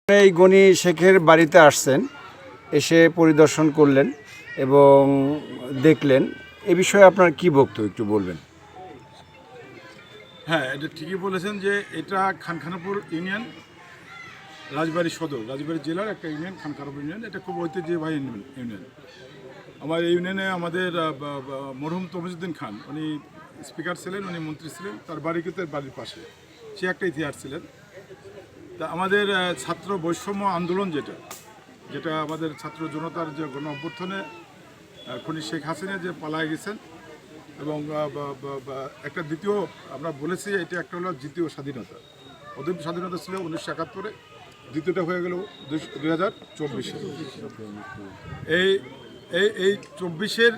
এই গনি শেখের বাড়িতে আসছেন, এসে পরিদর্শন করলেন এবং দেখলেন, এ বিষয়ে আপনার কি বক্তব্য একটু বলবেন? হ্যাঁ, এটা ঠিকই বলেছেন যে এটা খানখানাপুর ইউনিয়ন, রাজবাড়ী সদর, রাজবাড়ী জেলার একটা ইউনিয়ন, খানখানাপুর ইউনিয়ন। এটা খুব ঐতিহ্যবাহী ইউনিয়ন। আমার এই ইউনিয়নে আমাদের মরহুম তমিজউদ্দিন খান, উনি স্পিকার ছিলেন, উনি মন্ত্রী ছিলেন, তার বাড়ি কিন্তু এর বাড়ির পাশে। সে একটা ইতিহাস ছিলেন। তা আমাদের ছাত্র বৈষম্য আন্দোলন যেটা আমাদের ছাত্র জনতার যে গণ অভ্যুত্থানে খনি শেখ হাসিনা যে পালায় গেছেন এবং একটা দ্বিতীয়, আমরা বলেছি এটা একটা হলো দ্বিতীয় স্বাধীনতা। প্রথম স্বাধীনতা ছিল 1971-এ, দ্বিতীয়টা হয়ে গেল 2024-এ। এই এই এই 24-এর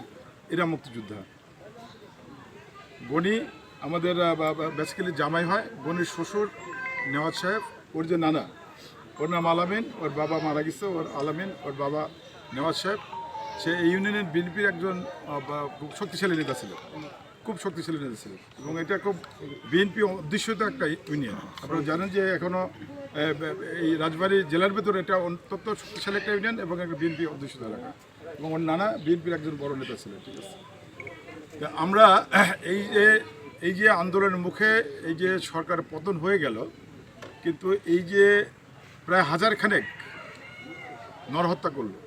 এরা মুক্তিযোদ্ধা। গনি আমাদের বেসিক্যালি জামাই হয়। গনির শ্বশুর নেওয়াজ সাহেব, ওর যে নানা, ওর নাম আলামিন, ওর বাবা মারা গেছে, ওর আলামিন, ওর বাবা নেওয়াজ সাহেব। সে এই ইউনিয়নের বিএনপির একজন খুব শক্তিশালী নেতা ছিল, খুব শক্তিশালী নেতা ছিল এবং এটা খুব বিএনপি অধ্যুষিত একটা ইউনিয়ন। আপনারা জানেন যে এখনও এই রাজবাড়ী জেলার ভেতরে এটা অত্যন্ত শক্তিশালী একটা ইউনিয়ন এবং একটা বিএনপি অধ্যুষিত এলাকা এবং ওর নানা বিএনপির একজন বড় নেতা ছিলেন। ঠিক আছে, তা আমরা এই যে আন্দোলনের মুখে এই যে সরকার পতন হয়ে গেল, কিন্তু এই যে প্রায় হাজারখানেক নরহত্যা করলো,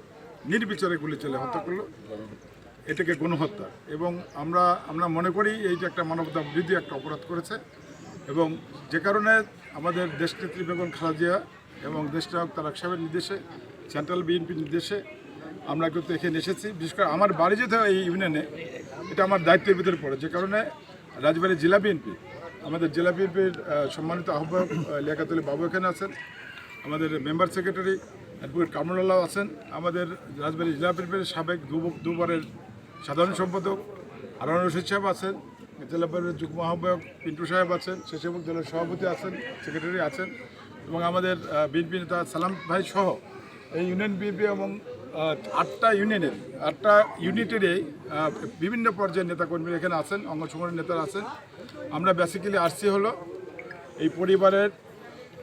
নির্বিচারে গুলি চলে হত্যা করলো, এটাকে গণহত্যা। এবং আমরা মনে করি এইটা একটা মানবতা বিরোধী একটা অপরাধ করেছে এবং যে কারণে আমাদের দেশনেত্রী বেগম খালেদা জিয়া এবং দেশনায়ক তারেক সাহেবের নির্দেশে, সেন্ট্রাল বিএনপির নির্দেশে আমরা কিন্তু এখানে এসেছি। বিশেষ করে আমার বাড়ি যেতে এই ইউনিয়নে, এটা আমার দায়িত্বের ভিতরে পড়ে, যে কারণে রাজবাড়ী জেলা বিএনপি, আমাদের জেলা বিএনপির সম্মানিত আহ্বায়ক লিয়াকত আলী বাবু এখানে আছেন, আমাদের মেম্বার সেক্রেটারি অ্যাডভোকেট কামরুল্লাহ আছেন, আমাদের রাজবাড়ী জেলা বিএনপির সাবেক দুবারের সাধারণ সম্পাদক হারুন রশিদ সাহেব আছেন, জেলা বিএনপির যুগ্ম আহ্বায়ক পিন্টু সাহেব আছেন, স্বেচ্ছাসেবক দলের সভাপতি আছেন, সেক্রেটারি আছেন এবং আমাদের বিএনপি নেতা সালাম ভাই সহ এই ইউনিয়ন বিএনপি এবং 8টা ইউনিটেরই বিভিন্ন পর্যায়ের নেতাকর্মীরা এখানে আছেন, অঙ্গ সংগঠনের নেতারা আছেন। আমরা বেসিক্যালি আসছি হলো এই পরিবারের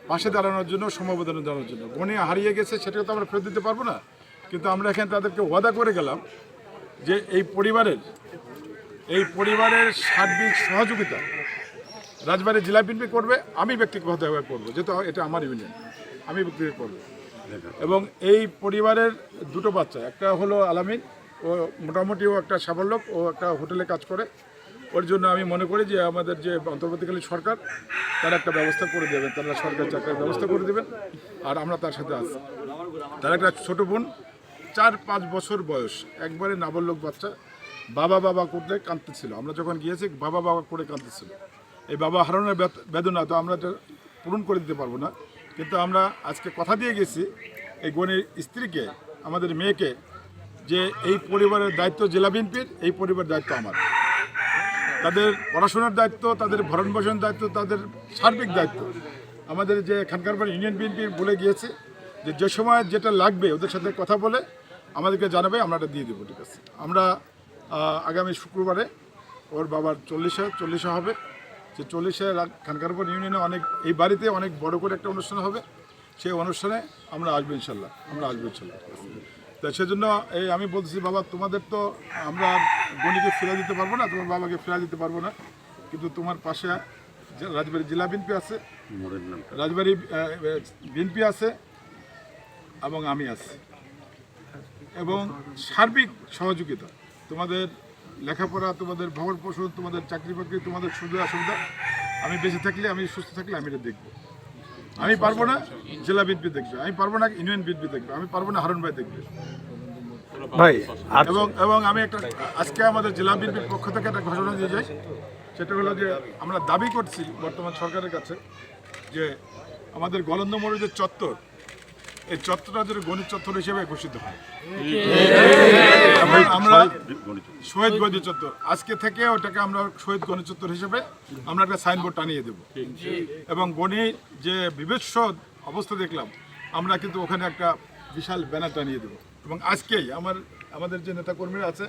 পাশে দাঁড়ানোর জন্য, সমবেদনা জানানোর জন্য। গনি হারিয়ে গেছে, সেটাকে তো আমরা ফেরত দিতে পারবো না, কিন্তু আমরা এখানে তাদেরকে ওয়াদা করে গেলাম যে এই পরিবারের সার্বিক সহযোগিতা রাজবাড়ী জেলা বিএনপি করবে, আমি ব্যক্তিগতভাবে করবো, যেহেতু এটা আমার ইউনিয়ন, আমি ব্যক্তিগত করবো। এবং এই পরিবারের দুটো বাচ্চা, একটা হলো আলামিন, ও মোটামুটি ও একটা সাফল্য, ও একটা হোটেলে কাজ করে। ওর জন্য আমি মনে করি যে আমাদের যে অন্তর্বর্তীকালীন সরকার, তারা একটা ব্যবস্থা করে দেবেন, তারা সরকারি চাকরির ব্যবস্থা করে দেবেন, আর আমরা তার সাথে আছি। তার একটা ছোটো বোন, 4-5 বছর বয়স, একবারে নাবালক বাচ্চা, বাবা করতে কাঁদতেছিল। আমরা যখন গিয়েছি বাবা করে কাঁদতেছিল। এই বাবা হারানোর বেদনা তো আমরা পূরণ করে দিতে পারবো না, কিন্তু আমরা আজকে কথা দিয়ে গেছি এই গনির স্ত্রীকে, আমাদের মেয়েকে, যে এই পরিবারের দায়িত্ব জেলা বিএনপির, এই পরিবারের দায়িত্ব আমার। তাদের পড়াশোনার দায়িত্ব, তাদের ভরণ পোষণের দায়িত্ব, তাদের সার্বিক দায়িত্ব আমাদের যে খানখানাপুর ইউনিয়ন বিএনপি বলে গিয়েছে যে সময় যেটা লাগবে ওদের সাথে কথা বলে আমাদেরকে জানাবে, আমরা এটা দিয়ে দেবো। ঠিক আছে, আমরা আগামী শুক্রবারে ওর বাবার 40 হবে, সে 40-এ খানখানাপুর ইউনিয়নে এই বাড়িতে অনেক বড় করে একটা অনুষ্ঠান হবে। সেই অনুষ্ঠানে আমরা আসবো ইনশাল্লাহ, তা সেজন্য আমি বলতেছি, বাবা তোমাদের তো আমরা গনিকে ফিরে দিতে পারবো না, তোমার বাবাকে ফিরে দিতে পারবো না, কিন্তু তোমার পাশে রাজবাড়ী জেলা বিএনপি আছে, রাজবাড়ী বিএনপি আছে এবং আমি আছি, এবং সার্বিক সহযোগিতা, তোমাদের লেখাপড়া, তোমাদের ভবন পোষণ, তোমাদের চাকরি বাকরি, তোমাদের সুবিধা অসুবিধা, আমি বেঁচে থাকলে, আমি সুস্থ থাকলে আমি এটা দেখবো। আমি পারবো না জেলা বিএনপি দেখবে, আমি পারবো না ইউনিয়ন বিএনপি দেখবে, আমি পারবো না হারুন ভাই দেখবে ভাই, এবং আমি আজকে আমাদের জেলা বিএনপির পক্ষ থেকে একটা ঘোষণা দিয়ে যাই। সেটা হলো যে আমরা দাবি করছি বর্তমান সরকারের কাছে যে আমাদের গলন্দ মরিচের চত্বর, এই চত্বরটা যেন গণিত চত্বর হিসেবে ঘোষিত হয়। আমরা শহীদ গণিত চত্বর, আজকে থেকে ওটাকে আমরা শহীদ গণিত চত্বর হিসেবে আমরা একটা সাইনবোর্ড টানিয়ে দেব। এবং গণি যে বিভৎস অবস্থা দেখলাম, আমরা কিন্তু ওখানে একটা বিশাল ব্যানার টানিয়ে দেবো। এবং আজকেই আমাদের যে নেতাকর্মীরা আছে